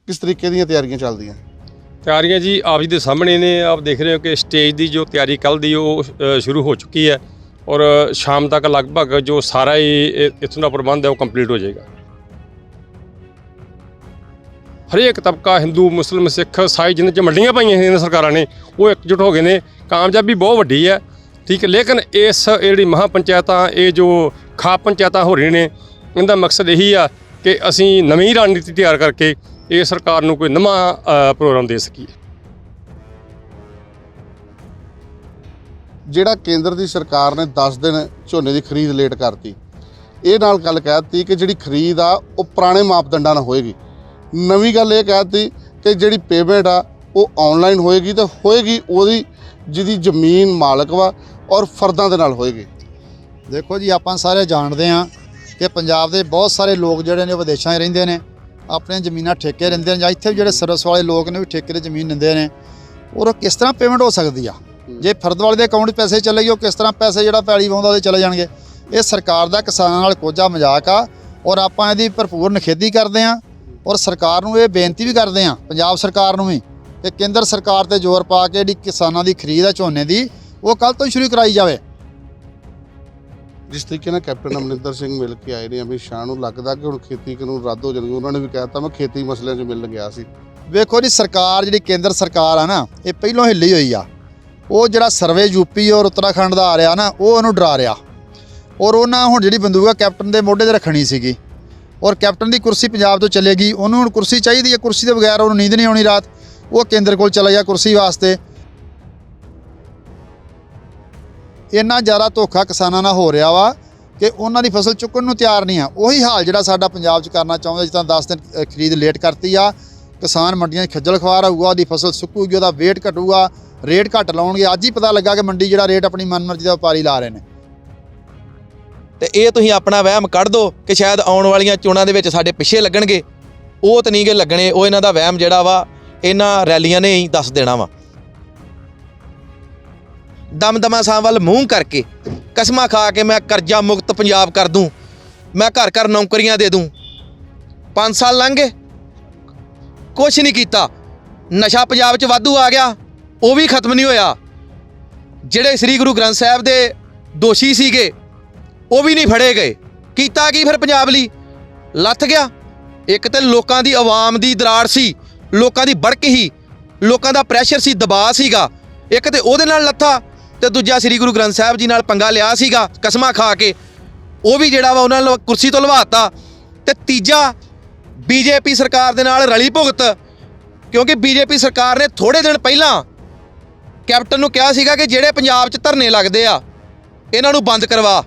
किस तरीके दी तैयारियां चल रही हैं? ਤਿਆਰੀਆਂ ਜੀ ਆਪ ਜੀ ਦੇ ਸਾਹਮਣੇ ਨੇ। ਆਪ ਦੇਖ ਰਹੇ ਹੋ ਕਿ ਸਟੇਜ ਦੀ ਜੋ ਤਿਆਰੀ ਕੱਲ੍ਹ ਦੀ ਉਹ ਸ਼ੁਰੂ ਹੋ ਚੁੱਕੀ ਹੈ ਔਰ ਸ਼ਾਮ ਤੱਕ ਲਗਭਗ ਜੋ ਸਾਰਾ ਹੀ ਇੱਥੋਂ ਦਾ ਪ੍ਰਬੰਧ ਹੈ ਉਹ ਕੰਪਲੀਟ ਹੋ ਜਾਏਗਾ। ਹਰੇਕ ਤਬਕਾ ਹਿੰਦੂ ਮੁਸਲਿਮ ਸਿੱਖ ਈਸਾਈ ਜਿਨ੍ਹਾਂ 'ਚ ਮੰਡੀਆਂ ਪਾਈਆਂ ਨੇ ਸਰਕਾਰਾਂ ਨੇ ਉਹ ਇਕਜੁੱਟ ਹੋ ਗਏ ਨੇ। ਕਾਮਯਾਬੀ ਬਹੁਤ ਵੱਡੀ ਹੈ, ਠੀਕ ਹੈ। ਲੇਕਿਨ ਇਸ ਜਿਹੜੀ ਮਹਾਂ ਪੰਚਾਇਤਾਂ ਇਹ ਜੋ ਖਾਪ ਪੰਚਾਇਤਾਂ ਹੋ ਰਹੀਆਂ ਨੇ ਇਹਦਾ ਮਕਸਦ ਇਹੀ ਆ ਕਿ ਅਸੀਂ ਨਵੀਂ ਰਣਨੀਤੀ ਤਿਆਰ ਕਰਕੇ ਇਹ ਸਰਕਾਰ ਨੂੰ ਕੋਈ ਨਵਾਂ ਪ੍ਰੋਗਰਾਮ ਦੇ ਸਕੀਏ। ਜਿਹੜਾ ਕੇਂਦਰ ਦੀ ਸਰਕਾਰ ਨੇ 10 ਦਿਨ ਝੋਨੇ ਦੀ ਖਰੀਦ ਲੇਟ ਕਰਤੀ, ਇਹ ਨਾਲ ਗੱਲ ਕਹਿ ਦਿੱਤੀ ਕਿ ਜਿਹੜੀ ਖਰੀਦ ਆ ਉਹ ਪੁਰਾਣੇ ਮਾਪਦੰਡਾਂ ਨਾਲ ਹੋਏਗੀ। ਨਵੀਂ ਗੱਲ ਇਹ ਕਹਿ ਦਿੱਤੀ ਕਿ ਜਿਹੜੀ ਪੇਮੈਂਟ ਆ ਉਹ ਆਨਲਾਈਨ ਹੋਏਗੀ ਤੇ ਹੋਏਗੀ ਉਹਦੀ ਜਿਹਦੀ ਜ਼ਮੀਨ ਮਾਲਕ ਵਾ ਔਰ ਫਰਦਾਂ ਦੇ ਨਾਲ ਹੋਏਗੀ। ਦੇਖੋ ਜੀ, ਆਪਾਂ ਸਾਰੇ ਜਾਣਦੇ ਹਾਂ ਕਿ ਪੰਜਾਬ ਦੇ ਬਹੁਤ ਸਾਰੇ ਲੋਕ ਜਿਹੜੇ ਨੇ ਵਿਦੇਸ਼ਾਂ 'ਚ ਰਹਿੰਦੇ ਨੇ, ਆਪਣੀਆਂ ਜ਼ਮੀਨਾਂ ਠੇਕੇ ਲੈਂਦੇ ਨੇ, ਜਾਂ ਇੱਥੇ ਵੀ ਜਿਹੜੇ ਸਰਵਿਸ ਵਾਲੇ ਲੋਕ ਨੇ ਵੀ ਠੇਕੇ 'ਤੇ ਜ਼ਮੀਨ ਲੈਂਦੇ ਨੇ। ਔਰ ਕਿਸ ਤਰ੍ਹਾਂ ਪੇਮੈਂਟ ਹੋ ਸਕਦੀ ਆ? ਜੇ ਫਰਦ ਵਾਲੇ ਦੇ ਅਕਾਊਂਟ 'ਚ ਪੈਸੇ ਚਲੇ ਗਏ, ਉਹ ਕਿਸ ਤਰ੍ਹਾਂ ਪੈਸੇ ਜਿਹੜਾ ਪੈਲੀ ਵਾਹੁੰਦਾ ਉਹਦੇ ਚਲੇ ਜਾਣਗੇ? ਇਹ ਸਰਕਾਰ ਦਾ ਕਿਸਾਨਾਂ ਨਾਲ ਕੋਝਾ ਮਜ਼ਾਕ ਆ ਔਰ ਆਪਾਂ ਇਹਦੀ ਭਰਪੂਰ ਨਿਖੇਧੀ ਕਰਦੇ ਹਾਂ। ਔਰ ਸਰਕਾਰ ਨੂੰ ਇਹ ਬੇਨਤੀ ਵੀ ਕਰਦੇ ਹਾਂ, ਪੰਜਾਬ ਸਰਕਾਰ ਨੂੰ ਵੀ, ਕਿ ਕੇਂਦਰ ਸਰਕਾਰ 'ਤੇ ਜ਼ੋਰ ਪਾ ਕੇ ਜਿਹੜੀ ਕਿਸਾਨਾਂ ਦੀ ਖਰੀਦ ਹੈ ਝੋਨੇ ਦੀ ਉਹ ਕੱਲ੍ਹ ਤੋਂ ਹੀ ਸ਼ੁਰੂ ਕਰਾਈ ਜਾਵੇ। ਜਿਸ ਤਰੀਕੇ ਨਾਲ ਕੈਪਟਨ ਅਮਰਿੰਦਰ ਸਿੰਘ ਮਿਲ ਕੇ ਆਏ ਨੇ ਅਮਿਤ ਸ਼ਾਹ ਨੂੰ, ਲੱਗਦਾ ਕਿ ਹੁਣ ਖੇਤੀ ਕਾਨੂੰਨ ਰੱਦ ਹੋ ਜਾਣਗੇ। ਉਹਨਾਂ ਨੇ ਵੀ ਕਹਿ ਦਿੱਤਾ ਮੈਂ ਖੇਤੀ ਮਸਲਿਆਂ 'ਚ ਮਿਲਣ ਗਿਆ ਸੀ। ਵੇਖੋ ਜੀ, ਸਰਕਾਰ ਜਿਹੜੀ ਕੇਂਦਰ ਸਰਕਾਰ ਆ ਨਾ, ਇਹ ਪਹਿਲੋਂ ਹਿੱਲੀ ਹੋਈ ਆ। ਉਹ ਜਿਹੜਾ ਸਰਵੇ ਯੂਪੀ ਔਰ ਉੱਤਰਾਖੰਡ ਦਾ ਆ ਰਿਹਾ ਨਾ, ਉਹ ਉਹਨੂੰ ਡਰਾ ਰਿਹਾ। ਔਰ ਉਹਨਾਂ ਹੁਣ ਜਿਹੜੀ ਬੰਦੂਕ ਆ ਕੈਪਟਨ ਦੇ ਮੋਢੇ 'ਤੇ ਰੱਖਣੀ ਸੀਗੀ ਔਰ ਕੈਪਟਨ ਦੀ ਕੁਰਸੀ ਪੰਜਾਬ ਤੋਂ ਚਲੇਗੀ। ਉਹਨੂੰ ਹੁਣ ਕੁਰਸੀ ਚਾਹੀਦੀ ਹੈ, ਕੁਰਸੀ ਦੇ ਬਗੈਰ ਉਹਨੂੰ ਨੀਂਦ ਨਹੀਂ ਆਉਣੀ ਰਾਤ। ਉਹ ਕੇਂਦਰ ਕੋਲ ਚਲਾ ਗਿਆ ਕੁਰਸੀ ਵਾਸਤੇ। ਇੰਨਾ ਜ਼ਿਆਦਾ ਧੋਖਾ ਕਿਸਾਨਾਂ ਨਾਲ ਹੋ ਰਿਹਾ ਵਾ ਕਿ ਉਹਨਾਂ ਦੀ ਫਸਲ ਚੁੱਕਣ ਨੂੰ ਤਿਆਰ ਨਹੀਂ ਆ। ਉਹੀ ਹਾਲ ਜਿਹੜਾ ਸਾਡਾ ਪੰਜਾਬ 'ਚ ਕਰਨਾ ਚਾਹੁੰਦਾ, ਜਿੱਦਾਂ 10 ਦਿਨ ਖਰੀਦ ਲੇਟ ਕਰਤੀ ਆ। ਕਿਸਾਨ ਮੰਡੀਆਂ 'ਚ ਖੱਜਲ ਖਵਾਰ ਹੋਊਗਾ, ਉਹਦੀ ਫਸਲ ਸੁੱਕੂਗੀ, ਉਹਦਾ ਵੇਟ ਘਟੂਗਾ, ਰੇਟ ਘੱਟ ਲਾਉਣਗੇ। ਅੱਜ ਹੀ ਪਤਾ ਲੱਗਾ ਕਿ ਮੰਡੀ ਜਿਹੜਾ ਰੇਟ ਆਪਣੀ ਮਨਮਰਜ਼ੀ ਦਾ ਵਪਾਰੀ ਲਾ ਰਹੇ ਨੇ। ਤੇ ਇਹ ਤੁਸੀਂ ਆਪਣਾ ਵਹਿਮ ਕੱਢ ਦਿਓ ਕਿ ਸ਼ਾਇਦ ਆਉਣ ਵਾਲੀਆਂ ਚੋਣਾਂ ਦੇ ਵਿੱਚ ਸਾਡੇ ਪਿੱਛੇ ਲੱਗਣਗੇ। ਉਹ ਤਾਂ ਨਹੀਂ ਗੇ ਲੱਗਣੇ। ਉਹ ਇਹਨਾਂ ਦਾ ਵਹਿਮ ਜਿਹੜਾ ਵਾ ਇਹਨਾਂ ਰੈਲੀਆਂ ਨੇ ਹੀ ਦੱਸ ਦੇਣਾ ਵਾ। ਦਮਦਮਾ ਸਾਹਿਬ ਵੱਲ ਮੂੰਹ ਕਰਕੇ ਕਸਮਾਂ ਖਾ ਕੇ ਮੈਂ ਕਰਜ਼ਾ ਮੁਕਤ ਪੰਜਾਬ ਕਰ ਦੂੰ, ਮੈਂ ਘਰ ਘਰ ਨੌਕਰੀਆਂ ਦੇ ਦੂੰ। 5 ਸਾਲ ਲੰਘ ਗਏ, ਕੁਛ ਨਹੀਂ ਕੀਤਾ। ਨਸ਼ਾ ਪੰਜਾਬ 'ਚ ਵਾਧੂ ਆ ਗਿਆ, ਉਹ ਵੀ ਖਤਮ ਨਹੀਂ ਹੋਇਆ। ਜਿਹੜੇ ਸ੍ਰੀ ਗੁਰੂ ਗ੍ਰੰਥ ਸਾਹਿਬ ਦੇ ਦੋਸ਼ੀ ਸੀਗੇ ਉਹ ਵੀ ਨਹੀਂ ਫੜੇ ਗਏ। ਕੀਤਾ ਕੀ ਫਿਰ ਪੰਜਾਬ ਲਈ? ਲੱਥ ਗਿਆ। ਇੱਕ ਤੇ ਲੋਕਾਂ ਦੀ ਆਵਾਮ ਦੀ ਦਰਾੜ ਸੀ, ਲੋਕਾਂ ਦੀ ਬੜਕ ਹੀ, ਲੋਕਾਂ ਦਾ ਪ੍ਰੈਸ਼ਰ ਸੀ, ਦਬਾਅ ਸੀਗਾ। ਇੱਕ ਤੇ ਉਹਦੇ ਨਾਲ ਲੱਥਾ ਤੇ ਦੂਜਾ ਸ੍ਰੀ ਗੁਰੂ ਗ੍ਰੰਥ ਸਾਹਿਬ ਜੀ ਨਾਲ ਪੰਗਾ ਲਿਆ ਸੀਗਾ ਕਸਮਾਂ ਖਾ ਕੇ, ਉਹ ਵੀ ਜਿਹੜਾ ਵਾ ਉਹਨਾਂ ਨੂੰ ਕੁਰਸੀ ਤੋਂ ਲਵਾਤਾ। ਤੇ ਤੀਜਾ ਬੀਜੇਪੀ ਸਰਕਾਰ ਦੇ ਨਾਲ ਰਲੀ ਭੁਗਤ, ਕਿਉਂਕਿ ਬੀਜੇਪੀ ਸਰਕਾਰ ਨੇ ਥੋੜੇ ਦਿਨ ਪਹਿਲਾਂ ਕੈਪਟਨ ਨੂੰ ਕਿਹਾ ਸੀਗਾ ਕਿ ਜਿਹੜੇ ਪੰਜਾਬ 'ਚ ਧਰਨੇ ਲੱਗਦੇ ਆ ਇਹਨਾਂ ਨੂੰ ਬੰਦ ਕਰਵਾ।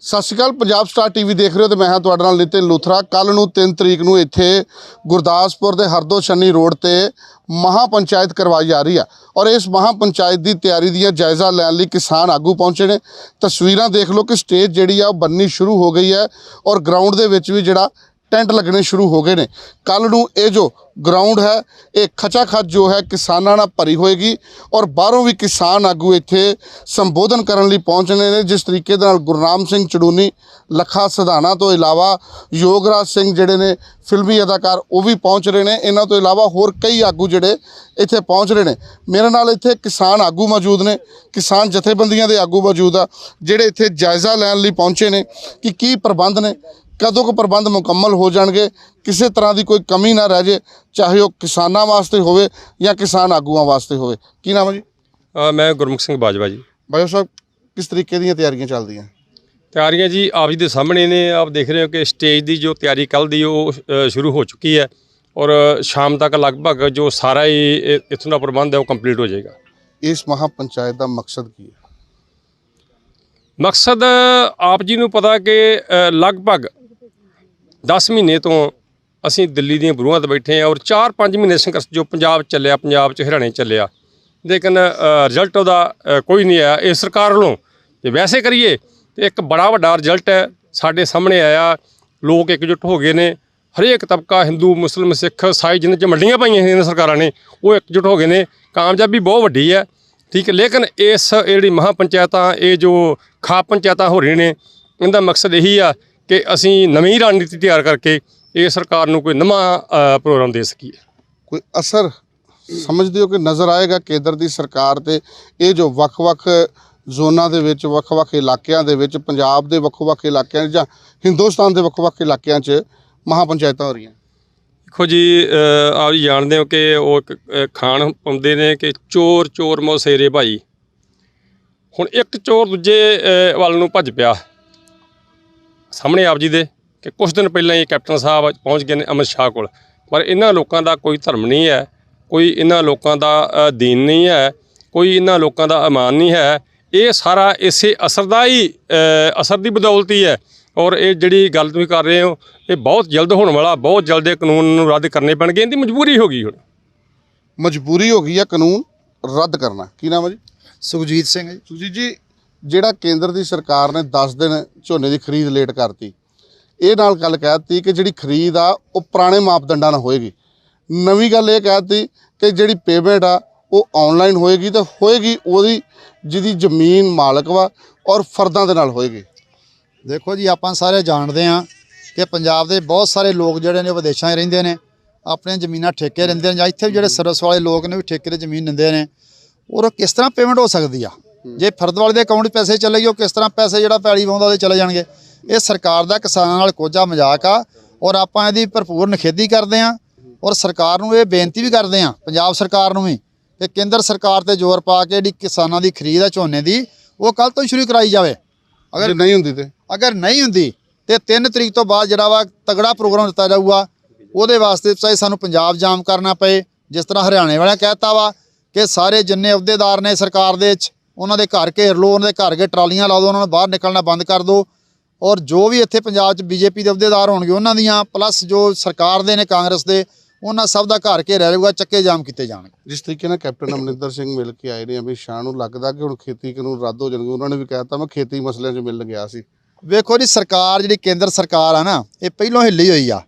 ਸਤਿ ਸ਼੍ਰੀ ਅਕਾਲ, ਪੰਜਾਬ ਸਟਾਰ ਟੀਵੀ ਦੇਖ ਰਹੇ ਹੋ ਤੇ ਮੈਂ ਹਾਂ ਤੁਹਾਡੇ ਨਾਲ ਨਿਤਿਨ ਲੂਥਰਾ। ਕੱਲ੍ਹ ਨੂੰ 3 ਤਰੀਕ ਨੂੰ ਇੱਥੇ ਗੁਰਦਾਸਪੁਰ ਦੇ ਹਰਦੋ ਛੰਨੀ ਰੋਡ ਤੇ ਮਹਾਂ ਪੰਚਾਇਤ ਕਰਵਾਈ ਜਾ ਰਹੀ ਆ ਔਰ ਇਸ ਮਹਾਂ ਪੰਚਾਇਤ ਦੀ ਤਿਆਰੀ ਦੀਆਂ ਜਾਇਜ਼ਾ ਲੈਣ ਲਈ ਕਿਸਾਨ ਆਗੂ ਪਹੁੰਚੇ ਨੇ। ਤਸਵੀਰਾਂ ਦੇਖ ਲਓ ਕਿ ਸਟੇਜ ਜਿਹੜੀ ਆ ਉਹ ਬੰਨਣੀ ਸ਼ੁਰੂ ਹੋ ਗਈ ਹੈ ਔਰ ਗਰਾਊਂਡ ਦੇ ਵਿੱਚ ਵੀ ਜਿਹੜਾ ਟੈਂਟ ਲੱਗਣੇ ਸ਼ੁਰੂ ਹੋ ਗਏ ਨੇ। ਕੱਲ੍ਹ ਨੂੰ ਇਹ ਜੋ ਗਰਾਊਂਡ ਹੈ ਇਹ ਖਚਾ ਖਚ ਜੋ ਹੈ ਕਿਸਾਨਾਂ ਨਾਲ ਭਰੀ ਹੋਏਗੀ ਔਰ ਬਾਹਰੋਂ ਵੀ ਕਿਸਾਨ ਆਗੂ ਇੱਥੇ ਸੰਬੋਧਨ ਕਰਨ ਲਈ ਪਹੁੰਚਣੇ ਨੇ। ਜਿਸ ਤਰੀਕੇ ਦੇ ਨਾਲ ਗੁਰਨਾਮ ਸਿੰਘ ਚੜੂਨੀ, ਲੱਖਾ ਸਿਧਾਣਾ ਤੋਂ ਇਲਾਵਾ ਯੋਗਰਾਜ ਸਿੰਘ ਜਿਹੜੇ ਨੇ ਫਿਲਮੀ ਅਦਾਕਾਰ ਉਹ ਵੀ ਪਹੁੰਚ ਰਹੇ ਨੇ। ਇਹਨਾਂ ਤੋਂ ਇਲਾਵਾ ਹੋਰ ਕਈ ਆਗੂ ਜਿਹੜੇ ਇੱਥੇ ਪਹੁੰਚ ਰਹੇ ਨੇ। ਮੇਰੇ ਨਾਲ ਇੱਥੇ ਕਿਸਾਨ ਆਗੂ ਮੌਜੂਦ ਨੇ, ਕਿਸਾਨ ਜਥੇਬੰਦੀਆਂ ਦੇ ਆਗੂ ਮੌਜੂਦ ਆ ਜਿਹੜੇ ਇੱਥੇ ਜਾਇਜ਼ਾ ਲੈਣ ਲਈ ਪਹੁੰਚੇ ਨੇ ਕਿ ਕੀ ਪ੍ਰਬੰਧ ਨੇ, ਕਦੋਂ ਕੁ ਪ੍ਰਬੰਧ ਮੁਕੰਮਲ ਹੋ ਜਾਣਗੇ, ਕਿਸੇ ਤਰ੍ਹਾਂ ਦੀ ਕੋਈ ਕਮੀ ਨਾ ਰਹਿ ਜੇ, ਚਾਹੇ ਉਹ ਕਿਸਾਨਾਂ ਵਾਸਤੇ ਹੋਵੇ ਜਾਂ ਕਿਸਾਨ ਆਗੂਆਂ ਵਾਸਤੇ ਹੋਵੇ। ਕੀ ਨਾਮ ਹੈ ਜੀ? ਮੈਂ ਗੁਰਮੁਖ ਸਿੰਘ ਬਾਜਵਾ ਜੀ। ਬਾਜਵਾ ਸਾਹਿਬ, ਕਿਸ ਤਰੀਕੇ ਦੀਆਂ ਤਿਆਰੀਆਂ ਚੱਲਦੀਆਂ? ਤਿਆਰੀਆਂ ਜੀ ਆਪ ਜੀ ਦੇ ਸਾਹਮਣੇ ਨੇ। ਆਪ ਦੇਖ ਰਹੇ ਹੋ ਕਿ ਸਟੇਜ ਦੀ ਜੋ ਤਿਆਰੀ ਕੱਲ੍ਹ ਦੀ ਉਹ ਸ਼ੁਰੂ ਹੋ ਚੁੱਕੀ ਹੈ ਔਰ ਸ਼ਾਮ ਤੱਕ ਲਗਭਗ ਜੋ ਸਾਰਾ ਹੀ ਇੱਥੋਂ ਦਾ ਪ੍ਰਬੰਧ ਹੈ ਉਹ ਕੰਪਲੀਟ ਹੋ ਜਾਏਗਾ। ਇਸ ਮਹਾਂ ਪੰਚਾਇਤ ਦਾ ਮਕਸਦ ਕੀ ਹੈ? ਮਕਸਦ ਆਪ ਜੀ ਨੂੰ ਪਤਾ ਕਿ ਲਗਭਗ 10 ਮਹੀਨੇ ਤੋਂ ਅਸੀਂ ਦਿੱਲੀ ਦੀਆਂ ਬਰੂਹਾਂ 'ਤੇ ਬੈਠੇ ਹਾਂ ਔਰ 4-5 ਮਹੀਨੇ ਸੰਘਰਸ਼ ਜੋ ਪੰਜਾਬ ਚੱਲਿਆ, ਪੰਜਾਬ 'ਚ ਹਰਿਆਣੇ ਚੱਲਿਆ, ਲੇਕਿਨ ਰਿਜ਼ਲਟ ਉਹਦਾ ਕੋਈ ਨਹੀਂ ਆਇਆ ਇਸ ਸਰਕਾਰ ਵੱਲੋਂ। ਜੇ ਵੈਸੇ ਕਰੀਏ ਤਾਂ ਇੱਕ ਬੜਾ ਵੱਡਾ ਰਿਜ਼ਲਟ ਹੈ ਸਾਡੇ ਸਾਹਮਣੇ ਆਇਆ। ਲੋਕ ਇਕਜੁੱਟ ਹੋ ਗਏ ਨੇ। ਹਰੇਕ ਤਬਕਾ ਹਿੰਦੂ ਮੁਸਲਿਮ ਸਿੱਖ ਈਸਾਈ ਜਿਨ੍ਹਾਂ 'ਚ ਮੰਡੀਆਂ ਪਾਈਆਂ ਨੇ ਸਰਕਾਰਾਂ ਨੇ ਉਹ ਇਕਜੁੱਟ ਹੋ ਗਏ ਨੇ। ਕਾਮਯਾਬੀ ਬਹੁਤ ਵੱਡੀ ਹੈ, ਠੀਕ ਹੈ। ਲੇਕਿਨ ਇਸ ਜਿਹੜੀ ਮਹਾਂ ਪੰਚਾਇਤਾਂ ਇਹ ਜੋ ਖਾਪ ਪੰਚਾਇਤਾਂ ਹੋ ਰਹੀਆਂ ਨੇ ਇਹਦਾ ਮਕਸਦ ਇਹੀ ਆ ਕਿ ਅਸੀਂ ਨਵੀਂ ਰਣਨੀਤੀ ਤਿਆਰ ਕਰਕੇ ਇਹ ਸਰਕਾਰ ਨੂੰ ਕੋਈ ਨਵਾਂ ਪ੍ਰੋਗਰਾਮ ਦੇ ਸਕੀਏ। ਕੋਈ ਅਸਰ ਸਮਝਦੇ ਹੋ ਕਿ ਨਜ਼ਰ ਆਏਗਾ ਕੇਂਦਰ ਦੀ ਸਰਕਾਰ ਤੇ ਇਹ ਜੋ ਵੱਖ-ਵੱਖ ਜ਼ੋਨਾਂ ਦੇ ਵਿੱਚ ਵੱਖ-ਵੱਖ ਇਲਾਕਿਆਂ ਦੇ ਵਿੱਚ ਪੰਜਾਬ ਦੇ ਵੱਖ-ਵੱਖ ਇਲਾਕਿਆਂ 'ਚ ਜਾਂ ਹਿੰਦੁਸਤਾਨ ਦੇ ਵੱਖ-ਵੱਖ ਇਲਾਕਿਆਂ 'ਚ ਮਹਾਪੰਚਾਇਤਾਂ ਹੋ ਰਹੀਆਂ? ਦੇਖੋ ਜੀ, ਆਪ ਜੀ ਜਾਣਦੇ ਹੋ ਕਿ ਉਹ ਇੱਕ ਖਾਣ ਪਾਉਂਦੇ ਨੇ ਕਿ ਚੋਰ ਚੋਰ ਮੋਸੇਰੇ ਭਾਈ। ਹੁਣ ਇੱਕ ਚੋਰ ਦੂਜੇ ਵੱਲ ਨੂੰ ਭੱਜ ਪਿਆ ਸਾਹਮਣੇ ਆਪ ਜੀ ਦੇ ਕਿ ਕੁਝ ਦਿਨ ਪਹਿਲਾਂ ਹੀ ਕੈਪਟਨ ਸਾਹਿਬ ਪਹੁੰਚ ਗਏ ਨੇ ਅਮਿਤ ਸ਼ਾਹ ਕੋਲ, ਪਰ ਇਹਨਾਂ ਲੋਕਾਂ ਦਾ ਕੋਈ ਧਰਮ ਨਹੀਂ ਹੈ, ਕੋਈ ਇਹਨਾਂ ਲੋਕਾਂ ਦਾ ਦੀਨ ਨਹੀਂ ਹੈ, ਕੋਈ ਇਹਨਾਂ ਲੋਕਾਂ ਦਾ ਇਮਾਨ ਨਹੀਂ ਹੈ। ਇਹ ਸਾਰਾ ਇਸੇ ਅਸਰ ਦਾ ਹੀ ਅਸਰ ਦੀ ਬਦੌਲਤ ਹੀ ਹੈ। ਔਰ ਇਹ ਜਿਹੜੀ ਗੱਲ ਤੁਸੀਂ ਕਰ ਰਹੇ ਹੋ ਇਹ ਬਹੁਤ ਜਲਦ ਹੋਣ ਵਾਲਾ, ਬਹੁਤ ਜਲਦ ਇਹ ਕਾਨੂੰਨ ਨੂੰ ਰੱਦ ਕਰਨੇ ਪੈਣਗੇ। ਇਹਦੀ ਮਜਬੂਰੀ ਹੋ ਗਈ, ਹੁਣ ਮਜਬੂਰੀ ਹੋ ਗਈ ਹੈ ਕਾਨੂੰਨ ਰੱਦ ਕਰਨਾ। ਕੀ ਨਾਮ ਹੈ ਜੀ? ਸੁਖਜੀਤ ਸਿੰਘ ਜੀ। ਸੁਖਜੀਤ ਜੀ, ਜਿਹੜਾ ਕੇਂਦਰ ਦੀ ਸਰਕਾਰ ਨੇ 10 ਦਿਨ ਝੋਨੇ ਦੀ ਖਰੀਦ ਲੇਟ ਕਰਤੀ, ਇਹ ਨਾਲ ਗੱਲ ਕਹਿ ਦਿੱਤੀ ਕਿ ਜਿਹੜੀ ਖਰੀਦ ਆ ਉਹ ਪੁਰਾਣੇ ਮਾਪਦੰਡਾਂ ਨਾਲ ਹੋਏਗੀ। ਨਵੀਂ ਗੱਲ ਇਹ ਕਹਿ ਦਿੱਤੀ ਕਿ ਜਿਹੜੀ ਪੇਮੈਂਟ ਆ ਉਹ ਆਨਲਾਈਨ ਹੋਏਗੀ ਤੇ ਹੋਏਗੀ ਉਹਦੀ ਜਿਹਦੀ ਜ਼ਮੀਨ ਮਾਲਕ ਵਾ ਔਰ ਫਰਦਾਂ ਦੇ ਨਾਲ ਹੋਏਗੀ। ਦੇਖੋ ਜੀ, ਆਪਾਂ ਸਾਰੇ ਜਾਣਦੇ ਹਾਂ ਕਿ ਪੰਜਾਬ ਦੇ ਬਹੁਤ ਸਾਰੇ ਲੋਕ ਜਿਹੜੇ ਨੇ ਵਿਦੇਸ਼ਾਂ 'ਚ ਰਹਿੰਦੇ ਨੇ, ਆਪਣੀਆਂ ਜ਼ਮੀਨਾਂ ਠੇਕੇ ਲੈਂਦੇ ਨੇ, ਜਾਂ ਇੱਥੇ ਵੀ ਜਿਹੜੇ ਸਰਵਿਸ ਵਾਲੇ ਲੋਕ ਨੇ ਵੀ ਠੇਕੇ 'ਤੇ ਜ਼ਮੀਨ ਲੈਂਦੇ ਨੇ। ਔਰ ਕਿਸ ਤਰ੍ਹਾਂ ਪੇਮੈਂਟ ਹੋ ਸਕਦੀ ਆ? ਜੇ ਫਰਦ ਵਾਲੇ ਦੇ ਅਕਾਊਂਟ 'ਚ ਪੈਸੇ ਚਲੇ ਗਏ, ਉਹ ਕਿਸ ਤਰ੍ਹਾਂ ਪੈਸੇ ਜਿਹੜਾ ਪੈਲੀ ਵਾਉਂਦਾ ਉਹਦੇ ਚਲੇ ਜਾਣਗੇ? ਇਹ ਸਰਕਾਰ ਦਾ ਕਿਸਾਨਾਂ ਨਾਲ ਕੋਝਾ ਮਜ਼ਾਕ ਆ ਔਰ ਆਪਾਂ ਇਹਦੀ ਭਰਪੂਰ ਨਿਖੇਧੀ ਕਰਦੇ ਹਾਂ। ਔਰ ਸਰਕਾਰ ਨੂੰ ਇਹ ਬੇਨਤੀ ਵੀ ਕਰਦੇ ਹਾਂ, ਪੰਜਾਬ ਸਰਕਾਰ ਨੂੰ ਵੀ, ਕਿ ਕੇਂਦਰ ਸਰਕਾਰ ਤੇ ਜ਼ੋਰ ਪਾ ਕੇ ਜਿਹੜੀ ਕਿਸਾਨਾਂ ਦੀ ਖਰੀਦ ਹੈ ਝੋਨੇ ਦੀ, ਉਹ ਕੱਲ੍ਹ ਤੋਂ ਹੀ ਸ਼ੁਰੂ ਕਰਾਈ ਜਾਵੇ। ਅਗਰ ਨਹੀਂ ਹੁੰਦੀ ਤੇ 3 ਤਰੀਕ ਤੋਂ ਬਾਅਦ ਜਿਹੜਾ ਵਾ ਤਗੜਾ ਪ੍ਰੋਗਰਾਮ ਦਿੱਤਾ ਜਾਊਗਾ। ਉਹਦੇ ਵਾਸਤੇ ਚਾਹੇ ਸਾਨੂੰ ਪੰਜਾਬ ਜਾਮ ਕਰਨਾ ਪਏ, ਜਿਸ ਤਰ੍ਹਾਂ ਹਰਿਆਣੇ ਵਾਲਿਆਂ ਕਹਿਤਾ ਵਾ ਕਿ ਸਾਰੇ ਜਿੰਨੇ ਅਹੁਦੇਦਾਰ ਨੇ ਸਰਕਾਰ ਦੇ ਵਿੱਚ ਉਹਨਾਂ ਦੇ ਘਰ ਘੇਰ ਲਓ, ਉਹਨਾਂ ਦੇ ਘਰ ਕੇ ਟਰਾਲੀਆਂ ਲਾ ਦਿਓ, ਉਹਨਾਂ ਨੂੰ ਬਾਹਰ ਨਿਕਲਣਾ ਬੰਦ ਕਰ ਦਿਓ। ਔਰ ਜੋ ਵੀ ਇੱਥੇ ਪੰਜਾਬ 'ਚ ਬੀਜੇਪੀ ਦੇ ਅਹੁਦੇਦਾਰ ਹੋਣਗੇ ਉਹਨਾਂ ਦੀਆਂ, ਪਲੱਸ ਜੋ ਸਰਕਾਰ ਦੇ ਨੇ ਕਾਂਗਰਸ ਦੇ, ਉਹਨਾਂ ਸਭ ਦਾ ਘਰ ਘੇਰਿਆ ਜਾਊਗਾ, ਚੱਕੇ ਜਾਮ ਕੀਤੇ ਜਾਣਗੇ। ਜਿਸ ਤਰੀਕੇ ਨਾਲ ਕੈਪਟਨ ਅਮਰਿੰਦਰ ਸਿੰਘ ਮਿਲ ਕੇ ਆਏ ਨੇ ਅਮਿਤ ਸ਼ਾਹ ਨੂੰ, ਲੱਗਦਾ ਕਿ ਹੁਣ ਖੇਤੀ ਕਾਨੂੰਨ ਰੱਦ ਹੋ ਜਾਣਗੇ। ਉਹਨਾਂ ਨੇ ਵੀ ਕਹਿਤਾ ਮੈਂ ਖੇਤੀ ਮਸਲਿਆਂ 'ਚ ਮਿਲਣ ਗਿਆ ਸੀ। ਵੇਖੋ ਜੀ, ਸਰਕਾਰ ਜਿਹੜੀ ਕੇਂਦਰ ਸਰਕਾਰ ਆ ਨਾ, ਇਹ ਪਹਿਲੋਂ ਹਿੱਲੀ ਹੋਈ ਆ।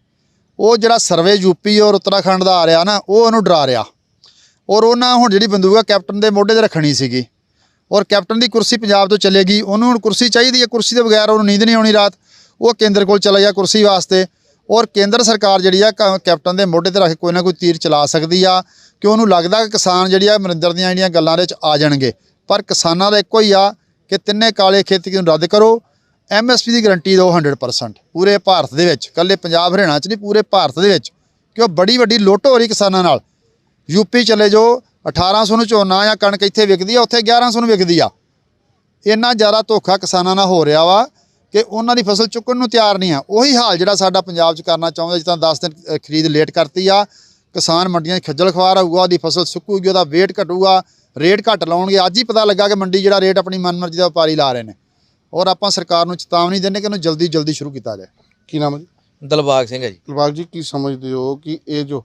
ਉਹ ਜਿਹੜਾ ਸਰਵੇ ਯੂਪੀ ਔਰ ਉੱਤਰਾਖੰਡ ਦਾ ਆ ਰਿਹਾ ਨਾ, ਉਹ ਉਹਨੂੰ ਡਰਾ ਰਿਹਾ। ਔਰ ਉਹਨਾਂ ਹੁਣ ਜਿਹੜੀ ਬੰਦੂਕ ਆ ਕੈਪਟਨ ਦੇ ਮੋਢੇ 'ਤੇ ਰੱਖਣੀ ਸੀਗੀ, ਔਰ ਕੈਪਟਨ ਦੀ ਕੁਰਸੀ ਪੰਜਾਬ ਤੋਂ ਚਲੇਗੀ। ਉਹਨੂੰ ਹੁਣ ਕੁਰਸੀ ਚਾਹੀਦੀ ਹੈ, ਕੁਰਸੀ ਦੇ ਬਗੈਰ ਉਹਨੂੰ ਨੀਂਦ ਨਹੀਂ ਆਉਣੀ ਰਾਤ। ਉਹ ਕੇਂਦਰ ਕੋਲ ਚਲਾ ਗਿਆ ਕੁਰਸੀ ਵਾਸਤੇ। ਔਰ ਕੇਂਦਰ ਸਰਕਾਰ ਜਿਹੜੀ ਆ ਕੈਪਟਨ ਦੇ ਮੋਢੇ 'ਤੇ ਰੱਖ ਕੇ ਕੋਈ ਨਾ ਕੋਈ ਤੀਰ ਚਲਾ ਸਕਦੀ ਆ, ਕਿ ਉਹਨੂੰ ਲੱਗਦਾ ਕਿ ਕਿਸਾਨ ਜਿਹੜੀ ਆ ਅਮਰਿੰਦਰ ਦੀਆਂ ਜਿਹੜੀਆਂ ਗੱਲਾਂ ਦੇ ਵਿੱਚ ਆ ਜਾਣਗੇ। ਪਰ ਕਿਸਾਨਾਂ ਦਾ ਇੱਕੋ ਹੀ ਆ ਕਿ ਤਿੰਨੇ ਕਾਲੇ ਖੇਤੀ ਕਾਨੂੰਨ ਰੱਦ ਕਰੋ, MSP ਦੀ ਗਰੰਟੀ ਦਿਓ 100% ਪੂਰੇ ਭਾਰਤ ਦੇ ਵਿੱਚ, ਇਕੱਲੇ ਪੰਜਾਬ ਹਰਿਆਣਾ 'ਚ ਨਹੀਂ, ਪੂਰੇ ਭਾਰਤ ਦੇ ਵਿੱਚ। ਕਿ ਉਹ ਬੜੀ ਵੱਡੀ ਲੁੱਟ ਹੋ ਰਹੀ ਕਿਸਾਨਾਂ ਨਾਲ। ਯੂਪੀ ਚਲੇ ਜਾਓ, 1800 ਨੂੰ ਝੋਨਾ ਜਾਂ ਕਣਕ ਇੱਥੇ ਵਿਕਦੀ ਆ, ਉੱਥੇ 1100 ਨੂੰ ਵਿਕਦੀ ਆ। ਇੰਨਾ ਜ਼ਿਆਦਾ ਧੋਖਾ ਕਿਸਾਨਾਂ ਨਾਲ ਹੋ ਰਿਹਾ ਵਾ ਕਿ ਉਹਨਾਂ ਦੀ ਫਸਲ ਚੁੱਕਣ ਨੂੰ ਤਿਆਰ ਨਹੀਂ ਆ। ਉਹੀ ਹਾਲ ਜਿਹੜਾ ਸਾਡਾ ਪੰਜਾਬ 'ਚ ਕਰਨਾ ਚਾਹੁੰਦਾ, ਜਿੱਦਾਂ 10 ਦਿਨ ਖਰੀਦ ਲੇਟ ਕਰਤੀ ਆ। ਕਿਸਾਨ ਮੰਡੀਆਂ 'ਚ ਖੱਜਲ ਖੁਆਰ ਹੋਊਗਾ, ਉਹਦੀ ਫਸਲ ਸੁੱਕੂਗੀ, ਉਹਦਾ ਵੇਟ ਘਟੂਗਾ, ਰੇਟ ਘੱਟ ਲਾਉਣਗੇ। ਅੱਜ ਹੀ ਪਤਾ ਲੱਗਾ ਕਿ ਮੰਡੀ ਜਿਹੜਾ ਰੇਟ ਆਪਣੀ ਮਨਮਰਜ਼ੀ ਦਾ ਵਪਾਰੀ ਲਾ ਰਹੇ ਨੇ। ਔਰ ਆਪਾਂ ਸਰਕਾਰ ਨੂੰ ਚੇਤਾਵਨੀ ਦਿੰਦੇ ਕਿ ਇਹਨੂੰ ਜਲਦੀ ਸ਼ੁਰੂ ਕੀਤਾ ਜਾਏ। ਕੀ ਨਾਮ ਹੈ ਜੀ? ਦਿਲਬਾਗ ਸਿੰਘ ਹੈ ਜੀ। ਦਿਲਬਾਗ ਜੀ, ਕੀ ਸਮਝਦੇ ਹੋ ਕਿ ਇਹ ਜੋ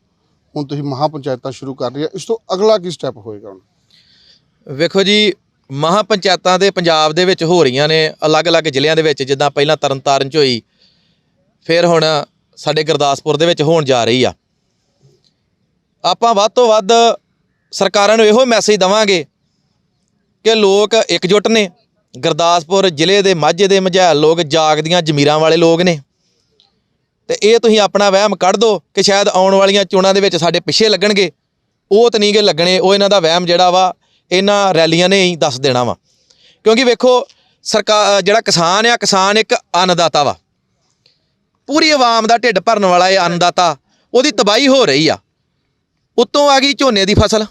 ਹੁਣ ਤੁਸੀਂ ਮਹਾਪੰਚਾਇਤਾਂ ਸ਼ੁਰੂ ਕਰ ਰਹੀ ਹੈ, ਇਸ ਤੋਂ ਅਗਲਾ ਕੀ ਸਟੈਪ ਹੋਏਗਾ ਹੁਣ? ਵੇਖੋ ਜੀ, ਮਹਾਪੰਚਾਇਤਾਂ ਦੇ ਪੰਜਾਬ ਦੇ ਵਿੱਚ ਹੋ ਰਹੀਆਂ ਨੇ ਅਲੱਗ-ਅਲੱਗ ਜ਼ਿਲ੍ਹਿਆਂ ਦੇ ਵਿੱਚ। ਜਿੱਦਾਂ ਪਹਿਲਾਂ ਤਰਨਤਾਰਨ 'ਚ ਹੋਈ, ਫਿਰ ਹੁਣ ਸਾਡੇ ਗੁਰਦਾਸਪੁਰ ਦੇ ਵਿੱਚ ਹੋਣ ਜਾ ਰਹੀ ਆ। ਆਪਾਂ ਵੱਧ ਤੋਂ ਵੱਧ ਸਰਕਾਰਾਂ ਨੂੰ ਇਹੋ ਮੈਸੇਜ ਦੇਵਾਂਗੇ ਕਿ ਲੋਕ ਇਕਜੁੱਟ ਨੇ। ਗੁਰਦਾਸਪੁਰ ਜ਼ਿਲ੍ਹੇ ਦੇ ਮਾਝੇ ਦੇ ਮਝੈਲ ਲੋਕ ਜਾਗਦੀਆਂ ਜ਼ਮੀਰਾਂ ਵਾਲੇ ਲੋਕ ਨੇ, ਤੇ ਇਹ ਤੁਸੀਂ ਆਪਣਾ ਵਹਿਮ ਕੱਢ ਦਿਓ ਕਿ ਸ਼ਾਇਦ ਆਉਣ ਵਾਲੀਆਂ ਚੋਣਾਂ ਦੇ ਵਿੱਚ ਸਾਡੇ ਪਿੱਛੇ ਲੱਗਣਗੇ। ਉਹ ਤਾਂ ਨਹੀਂ ਗੇ ਲੱਗਣੇ। ਉਹ ਇਹਨਾਂ ਦਾ ਵਹਿਮ ਜਿਹੜਾ ਵਾ ਇਹਨਾਂ ਰੈਲੀਆਂ ਨੇ ਹੀ ਦੱਸ ਦੇਣਾ ਵਾ। ਕਿਉਂਕਿ ਵੇਖੋ, ਸਰਕਾਰ ਜਿਹੜਾ ਕਿਸਾਨ ਆ, ਕਿਸਾਨ ਇੱਕ ਅੰਨਦਾਤਾ ਵਾ, ਪੂਰੀ ਆਵਾਮ ਦਾ ਢਿੱਡ ਭਰਨ ਵਾਲਾ ਇਹ ਅੰਨਦਾਤਾ, ਉਹਦੀ ਤਬਾਹੀ ਹੋ ਰਹੀ ਆ। ਉੱਤੋਂ ਆ ਗਈ ਝੋਨੇ ਦੀ ਫਸਲ।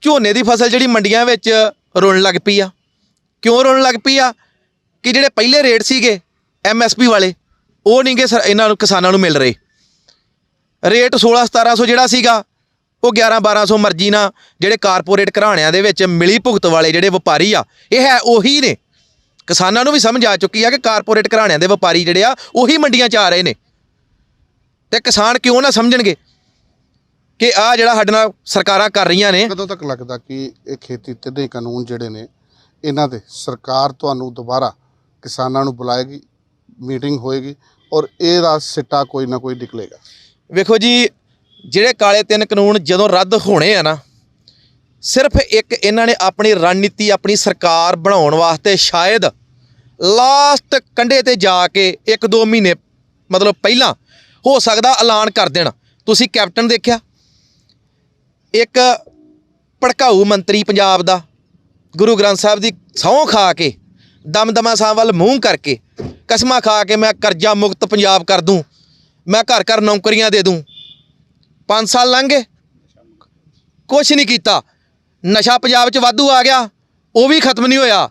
ਝੋਨੇ ਦੀ ਫਸਲ ਜਿਹੜੀ ਮੰਡੀਆਂ ਵਿੱਚ ਰੁਲਣ ਲੱਗ ਪਈ ਆ। ਕਿਉਂ ਰੁਲਣ ਲੱਗ ਪਈ ਆ? ਕਿ ਜਿਹੜੇ ਪਹਿਲੇ ਰੇਟ ਸੀਗੇ MSP ਵਾਲੇ, ਉਹ ਨਹੀਂ ਗੇ ਇਹਨਾਂ ਨੂੰ ਕਿਸਾਨਾਂ ਨੂੰ ਮਿਲ ਰਹੇ। ਰੇਟ 1600-1700 ਜਿਹੜਾ ਸੀਗਾ, ਉਹ 1100-1200 ਮਰਜ਼ੀ ਨਾਲ ਜਿਹੜੇ ਕਾਰਪੋਰੇਟ ਘਰਾਣਿਆਂ ਦੇ ਵਿੱਚ ਮਿਲੀ ਭੁਗਤ ਵਾਲੇ ਜਿਹੜੇ ਵਪਾਰੀ ਆ, ਇਹ ਹੈ ਉਹੀ ਨੇ। ਕਿਸਾਨਾਂ ਨੂੰ ਵੀ ਸਮਝ ਆ ਚੁੱਕੀ ਆ ਕਿ ਕਾਰਪੋਰੇਟ ਘਰਾਣਿਆਂ ਦੇ ਵਪਾਰੀ ਜਿਹੜੇ ਆ ਉਹੀ ਮੰਡੀਆਂ 'ਚ ਆ ਰਹੇ ਨੇ। ਤੇ ਕਿਸਾਨ ਕਿਉਂ ਨਾ ਸਮਝਣਗੇ ਕਿ ਆਹ ਜਿਹੜਾ ਸਾਡੇ ਨਾਲ ਸਰਕਾਰਾਂ ਕਰ ਰਹੀਆਂ ਨੇ। ਕਦੋਂ ਤੱਕ ਲੱਗਦਾ ਕਿ ਇਹ ਖੇਤੀ ਤਿੰਨੇ ਕਾਨੂੰਨ ਜਿਹੜੇ ਨੇ ਇਹਨਾਂ ਦੇ ਸਰਕਾਰ ਤੁਹਾਨੂੰ ਦੁਬਾਰਾ ਕਿਸਾਨਾਂ ਨੂੰ ਬੁਲਾਏਗੀ, ਮੀਟਿੰਗ ਹੋਏਗੀ ਔਰ ਇਹਦਾ ਸਿੱਟਾ ਕੋਈ ਨਾ ਕੋਈ ਨਿਕਲੇਗਾ? ਵੇਖੋ ਜੀ, ਜਿਹੜੇ ਕਾਲੇ 3 ਕਾਨੂੰਨ ਜਦੋਂ ਰੱਦ ਹੋਣੇ ਆ ਨਾ, ਸਿਰਫ ਇੱਕ ਇਹਨਾਂ ਨੇ ਆਪਣੀ ਰਣਨੀਤੀ, ਆਪਣੀ ਸਰਕਾਰ ਬਣਾਉਣ ਵਾਸਤੇ ਸ਼ਾਇਦ ਲਾਸਟ ਕੰਢੇ ਤੇ ਜਾ ਕੇ 1-2 ਮਹੀਨੇ ਮਤਲਬ ਪਹਿਲਾਂ ਹੋ ਸਕਦਾ ਐਲਾਨ ਕਰ ਦੇਣ। ਤੁਸੀਂ ਕੈਪਟਨ ਦੇਖਿਆ, ਇੱਕ ਭੜਕਾਊ ਮੰਤਰੀ ਪੰਜਾਬ ਦਾ ਗੁਰੂ ਗ੍ਰੰਥ ਸਾਹਿਬ ਦੀ ਸਹੁੰ ਖਾ ਕੇ ਦਮਦਮਾ ਸਾਹਿਬ ਵੱਲ ਮੂੰਹ ਕਰਕੇ ਕਸਮਾਂ ਖਾ ਕੇ ਮੈਂ ਕਰਜ਼ਾ ਮੁਕਤ ਪੰਜਾਬ ਕਰ ਦੂੰ, ਮੈਂ ਘਰ ਘਰ ਨੌਕਰੀਆਂ ਦੇ ਦੂੰ। 5 ਸਾਲ ਲੰਘ ਗਏ, ਕੁਛ ਨਹੀਂ ਕੀਤਾ। ਨਸ਼ਾ ਪੰਜਾਬ 'ਚ ਵਾਧੂ ਆ ਗਿਆ, ਉਹ ਵੀ ਖਤਮ ਨਹੀਂ ਹੋਇਆ।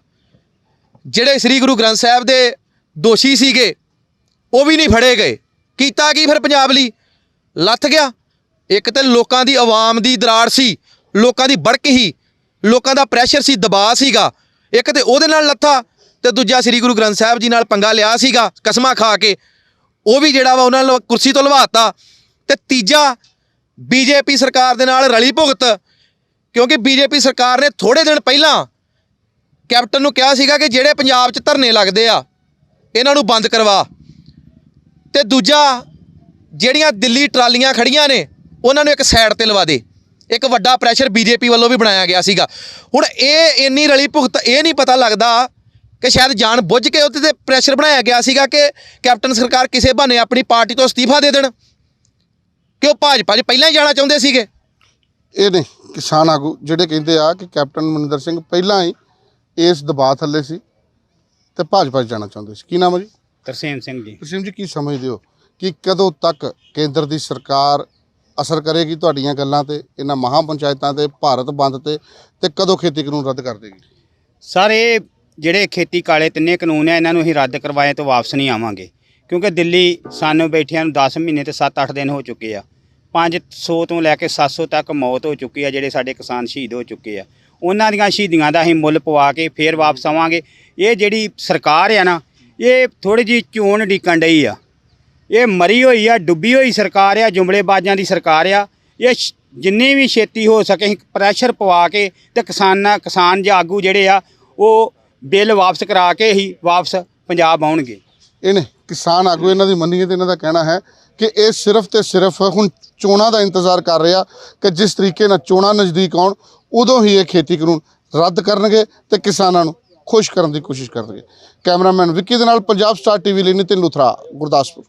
ਜਿਹੜੇ ਸ੍ਰੀ ਗੁਰੂ ਗ੍ਰੰਥ ਸਾਹਿਬ ਦੇ ਦੋਸ਼ੀ ਸੀਗੇ ਉਹ ਵੀ ਨਹੀਂ ਫੜੇ ਗਏ। ਕੀਤਾ ਕੀ ਫਿਰ ਪੰਜਾਬ ਲਈ? ਲੱਥ ਗਿਆ। ਇੱਕ ਤੇ ਲੋਕਾਂ ਦੀ ਆਵਾਮ ਦੀ ਦਰਾੜ ਸੀ, ਲੋਕਾਂ ਦੀ ਬੜਕ ਹੀ, ਲੋਕਾਂ ਦਾ ਪ੍ਰੈਸ਼ਰ ਸੀ, ਦਬਾਅ ਸੀਗਾ। ਇੱਕ ਤੇ ਉਹਦੇ ਨਾਲ ਲੱਥਾ, ਤੇ ਦੂਜਾ ਸ੍ਰੀ ਗੁਰੂ ਗ੍ਰੰਥ ਸਾਹਿਬ ਜੀ ਨਾਲ ਪੰਗਾ ਲਿਆ ਸੀਗਾ ਕਸਮਾਂ ਖਾ ਕੇ, ਉਹ ਵੀ ਜਿਹੜਾ ਵਾ ਉਹਨਾਂ ਨੂੰ ਕੁਰਸੀ ਤੋਂ ਲਵਾਤਾ। ਤੇ ਤੀਜਾ ਬੀਜੇਪੀ ਸਰਕਾਰ ਦੇ ਨਾਲ ਰਲੀ ਭੁਗਤ, ਕਿਉਂਕਿ ਬੀਜੇਪੀ ਸਰਕਾਰ ਨੇ ਥੋੜੇ ਦਿਨ ਪਹਿਲਾਂ ਕੈਪਟਨ ਨੂੰ ਕਿਹਾ ਸੀਗਾ ਕਿ ਜਿਹੜੇ ਪੰਜਾਬ 'ਚ ਧਰਨੇ ਲੱਗਦੇ ਆ ਇਹਨਾਂ ਨੂੰ ਬੰਦ ਕਰਵਾ। ਤੇ ਦੂਜਾ ਜਿਹੜੀਆਂ ਦਿੱਲੀ ਟਰਾਲੀਆਂ ਖੜੀਆਂ ਨੇ ਉਹਨਾਂ ਨੂੰ ਇੱਕ ਸਾਈਡ ਤੇ ਲਵਾ ਦੇ। ਇੱਕ ਵੱਡਾ ਪ੍ਰੈਸ਼ਰ ਬੀਜੇਪੀ ਵੱਲੋਂ ਵੀ ਬਣਾਇਆ ਗਿਆ ਸੀਗਾ। ਹੁਣ ਇਹ ਇੰਨੀ ਰਲੀ ਭੁਗਤ, ਇਹ ਨਹੀਂ ਪਤਾ ਲੱਗਦਾ ਕਿ ਸ਼ਾਇਦ ਜਾਣ ਬੁੱਝ ਕੇ ਉਹਦੇ ਤੇ ਪ੍ਰੈਸ਼ਰ ਬਣਾਇਆ ਗਿਆ ਸੀਗਾ ਕਿ ਕੈਪਟਨ ਸਰਕਾਰ ਕਿਸੇ ਬਹਾਨੇ ਆਪਣੀ ਪਾਰਟੀ ਤੋਂ ਅਸਤੀਫਾ ਦੇ ਦੇਣ, ਕਿ ਉਹ ਭਾਜਪਾ 'ਚ ਪਹਿਲਾਂ ਹੀ ਜਾਣਾ ਚਾਹੁੰਦੇ ਸੀਗੇ। ਇਹ ਨੇ ਕਿਸਾਨ ਆਗੂ ਜਿਹੜੇ ਕਹਿੰਦੇ ਆ ਕਿ ਕੈਪਟਨ ਅਮਰਿੰਦਰ ਸਿੰਘ ਪਹਿਲਾਂ ਹੀ ਇਸ ਦਬਾਅ ਥੱਲੇ ਸੀ ਤੇ ਭਾਜਪਾ 'ਚ ਜਾਣਾ ਚਾਹੁੰਦੇ ਸੀ। ਕੀ ਨਾਮ ਹੈ ਜੀ? ਤਰਸੇਮ ਸਿੰਘ ਜੀ। ਤਰਸੇਮ ਜੀ, ਕੀ ਸਮਝਦੇ ਹੋ ਕਿ ਕਦੋਂ ਤੱਕ ਕੇਂਦਰ ਦੀ ਸਰਕਾਰ ਅਸਰ ਕਰੇਗੀ ਤੁਹਾਡੀਆਂ ਗੱਲਾਂ ਤੇ, ਇਹਨਾਂ ਮਹਾਂ ਪੰਚਾਇਤਾਂ ਤੇ, ਭਾਰਤ ਬੰਦ ਤੇ ਕਦੋਂ ਖੇਤੀ ਕਾਨੂੰਨ ਰੱਦ ਕਰ ਦੇਗੀ? ਸਰ, ਇਹ ਜਿਹੜੇ ਖੇਤੀ ਕਾਲੇ ਤਿੰਨੇ ਕਾਨੂੰਨ ਆ ਇਹਨਾਂ ਨੂੰ ਅਸੀਂ ਰੱਦ ਕਰਵਾਏ ਤੋਂ ਵਾਪਸ ਨਹੀਂ ਆਵਾਂਗੇ, ਕਿਉਂਕਿ ਦਿੱਲੀ ਸਾਨੂੰ ਬੈਠਿਆਂ ਨੂੰ 10 ਮਹੀਨੇ ਤੇ 7-8 ਦਿਨ ਹੋ ਚੁੱਕੇ ਆ। 500 ਤੋਂ ਲੈ ਕੇ 700 ਤੱਕ ਮੌਤ ਹੋ ਚੁੱਕੀ ਆ। ਜਿਹੜੇ ਸਾਡੇ ਕਿਸਾਨ ਸ਼ਹੀਦ ਹੋ ਚੁੱਕੇ ਆ, ਉਹਨਾਂ ਦੀਆਂ ਸ਼ਹੀਦੀਆਂ ਦਾ ਅਸੀਂ ਮੁੱਲ ਪਵਾ ਕੇ ਫੇਰ ਵਾਪਸ ਆਵਾਂਗੇ। ਇਹ ਜਿਹੜੀ ਸਰਕਾਰ ਆ ਨਾ, ਇਹ ਥੋੜੀ ਜਿਹੀ ਚੋਣ ਡੀਕਣ ਡਈ ਆ। ਇਹ ਮਰੀ ਹੋਈ ਆ, ਡੁੱਬੀ ਹੋਈ ਸਰਕਾਰ ਆ, ਜੁਮਲੇਬਾਜ਼ਾਂ ਦੀ ਸਰਕਾਰ ਆ। ਇਹ ਜਿੰਨੀ ਵੀ ਛੇਤੀ ਹੋ ਸਕੇ ਅਸੀਂ ਪ੍ਰੈਸ਼ਰ ਪਵਾ ਕੇ ਤੇ ਕਿਸਾਨ ਜਾਂ ਆਗੂ ਜਿਹੜੇ ਆ ਉਹ ਬਿੱਲ ਵਾਪਸ ਕਰਾ ਕੇ ਹੀ ਵਾਪਸ ਪੰਜਾਬ ਆਉਣਗੇ। ਇਹਨੇ ਕਿਸਾਨ ਆਗੂ ਇਹਨਾਂ ਦੀ ਮੰਨੀਏ ਤੇ ਇਹਨਾਂ ਦਾ ਕਹਿਣਾ ਹੈ ਕਿ ਇਹ ਸਿਰਫ ਤੇ ਸਿਰਫ ਹੁਣ ਚੋਣਾਂ ਦਾ ਇੰਤਜ਼ਾਰ ਕਰ ਰਿਹਾ ਕਿ ਜਿਸ ਤਰੀਕੇ ਨਾਲ ਚੋਣਾਂ ਨਜ਼ਦੀਕ ਆਉਣ ਉਦੋਂ ਹੀ ਇਹ ਖੇਤੀ ਕਾਨੂੰਨ ਰੱਦ ਕਰਨਗੇ ਤੇ ਕਿਸਾਨਾਂ ਨੂੰ ਖੁਸ਼ ਕਰਨ ਦੀ ਕੋਸ਼ਿਸ਼ ਕਰਨਗੇ। ਕੈਮਰਾਮੈਨ ਵਿੱਕੀ ਦੇ ਨਾਲ ਪੰਜਾਬ ਸਟਾਰ ਟੀਵੀ ਲਈ ਨਿਤਿਨ ਲੂਥਰਾ, ਗੁਰਦਾਸਪੁਰ।